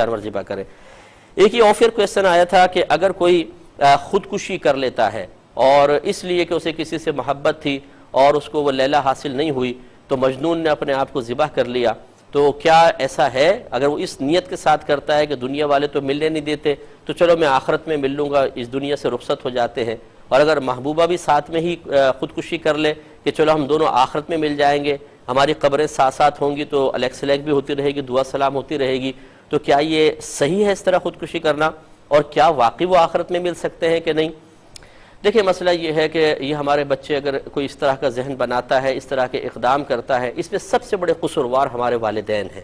جانور ذبح کرے۔ ایک یہ آفر کویسچن آیا تھا کہ اگر کوئی خودکشی کر لیتا ہے اور اس لیے کہ اسے کسی سے محبت تھی اور اس کو وہ لیلا حاصل نہیں ہوئی تو مجنون نے اپنے آپ کو ذبح کر لیا، تو کیا ایسا ہے؟ اگر وہ اس نیت کے ساتھ کرتا ہے کہ دنیا والے تو ملنے نہیں دیتے تو چلو میں آخرت میں مل لوں گا، اس دنیا سے رخصت ہو جاتے ہیں، اور اگر محبوبہ بھی ساتھ میں ہی خودکشی کر لے کہ چلو ہم دونوں آخرت میں مل جائیں گے، ہماری قبریں ساتھ ساتھ ہوں گی تو الیک سلیک بھی ہوتی رہے گی، دعا سلام ہوتی رہے گی، تو کیا یہ صحیح ہے اس طرح خودکشی کرنا؟ اور کیا واقعی وہ آخرت میں مل سکتے ہیں کہ نہیں؟ دیکھیں مسئلہ یہ ہے کہ یہ ہمارے بچے اگر کوئی اس طرح کا ذہن بناتا ہے، اس طرح کے اقدام کرتا ہے، اس میں سب سے بڑے قصوروار ہمارے والدین ہیں،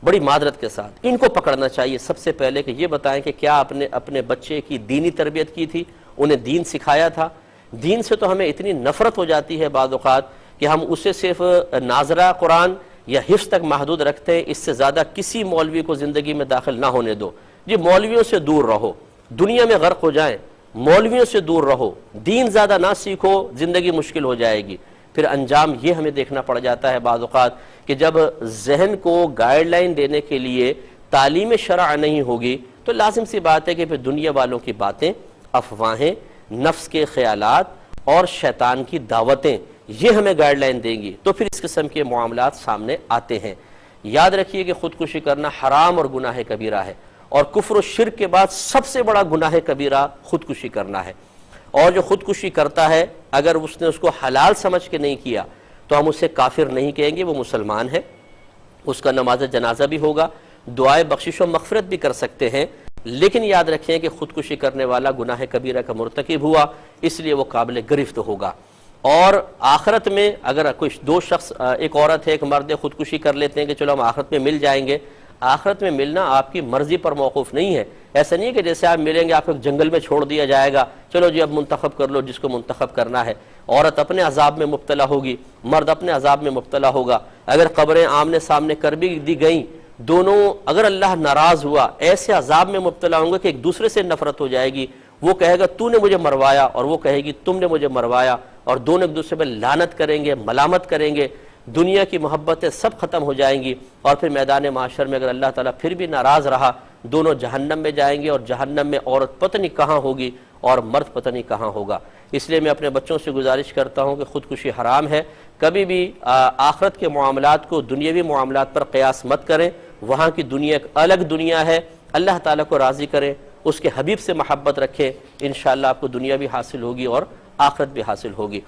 بڑی معذرت کے ساتھ ان کو پکڑنا چاہیے سب سے پہلے کہ یہ بتائیں کہ کیا آپ نے اپنے بچے کی دینی تربیت کی تھی، انہیں دین سکھایا تھا؟ دین سے تو ہمیں اتنی نفرت ہو جاتی ہے بعض اوقات کہ ہم اسے صرف ناظرہ قرآن یا حفظ تک محدود رکھتے ہیں، اس سے زیادہ کسی مولوی کو زندگی میں داخل نہ ہونے دو۔ جی مولویوں سے دور رہو، دنیا میں غرق ہو جائیں، مولویوں سے دور رہو، دین زیادہ نہ سیکھو، زندگی مشکل ہو جائے گی۔ پھر انجام یہ ہمیں دیکھنا پڑ جاتا ہے بعض اوقات کہ جب ذہن کو گائیڈ لائن دینے کے لیے تعلیم شرع نہیں ہوگی تو لازم سی بات ہے کہ پھر دنیا والوں کی باتیں، افواہیں، نفس کے خیالات اور شیطان کی دعوتیں یہ ہمیں گائیڈ لائن دیں گی، تو پھر اس قسم کے معاملات سامنے آتے ہیں۔ یاد رکھیے کہ خودکشی کرنا حرام اور گناہ کبیرہ ہے، اور کفر و شرک کے بعد سب سے بڑا گناہ کبیرہ خودکشی کرنا ہے، اور جو خودکشی کرتا ہے اگر اس نے اس کو حلال سمجھ کے نہیں کیا تو ہم اسے کافر نہیں کہیں گے، وہ مسلمان ہے، اس کا نماز جنازہ بھی ہوگا، دعائے بخشش و مغفرت بھی کر سکتے ہیں، لیکن یاد رکھیں کہ خودکشی کرنے والا گناہ کبیرہ کا مرتکب ہوا، اس لیے وہ قابل گرفت ہوگا۔ اور آخرت میں اگر کچھ دو شخص، ایک عورت ہے ایک مرد خودکشی کر لیتے ہیں کہ چلو ہم آخرت میں مل جائیں گے، آخرت میں ملنا آپ کی مرضی پر موقوف نہیں ہے۔ ایسا نہیں ہے کہ جیسے آپ ملیں گے آپ کو جنگل میں چھوڑ دیا جائے گا، چلو جی اب منتخب کر لو جس کو منتخب کرنا ہے۔ عورت اپنے عذاب میں مبتلا ہوگی، مرد اپنے عذاب میں مبتلا ہوگا۔ اگر قبریں آمنے سامنے کر بھی دی گئیں، دونوں اگر اللہ ناراض ہوا ایسے عذاب میں مبتلا ہوں گے کہ ایک دوسرے سے نفرت ہو جائے گی، وہ کہے گا تو نے مجھے مروایا اور وہ کہے گی تم نے مجھے مروایا، اور دونوں ایک دوسرے پہ لعنت کریں گے، ملامت کریں گے، دنیا کی محبتیں سب ختم ہو جائیں گی، اور پھر میدان معاشر میں اگر اللہ تعالیٰ پھر بھی ناراض رہا دونوں جہنم میں جائیں گے، اور جہنم میں عورت پتہ نہیں کہاں ہوگی اور مرد پتہ نہیں کہاں ہوگا۔ اس لیے میں اپنے بچوں سے گزارش کرتا ہوں کہ خودکشی حرام ہے، کبھی بھی آخرت کے معاملات کو دنیاوی معاملات پر قیاس مت کریں، وہاں کی دنیا ایک الگ دنیا ہے، اللہ تعالیٰ کو راضی کریں، اس کے حبیب سے محبت رکھیں، انشاءاللہ آپ کو دنیا بھی حاصل ہوگی اور آخرت بھی حاصل ہوگی۔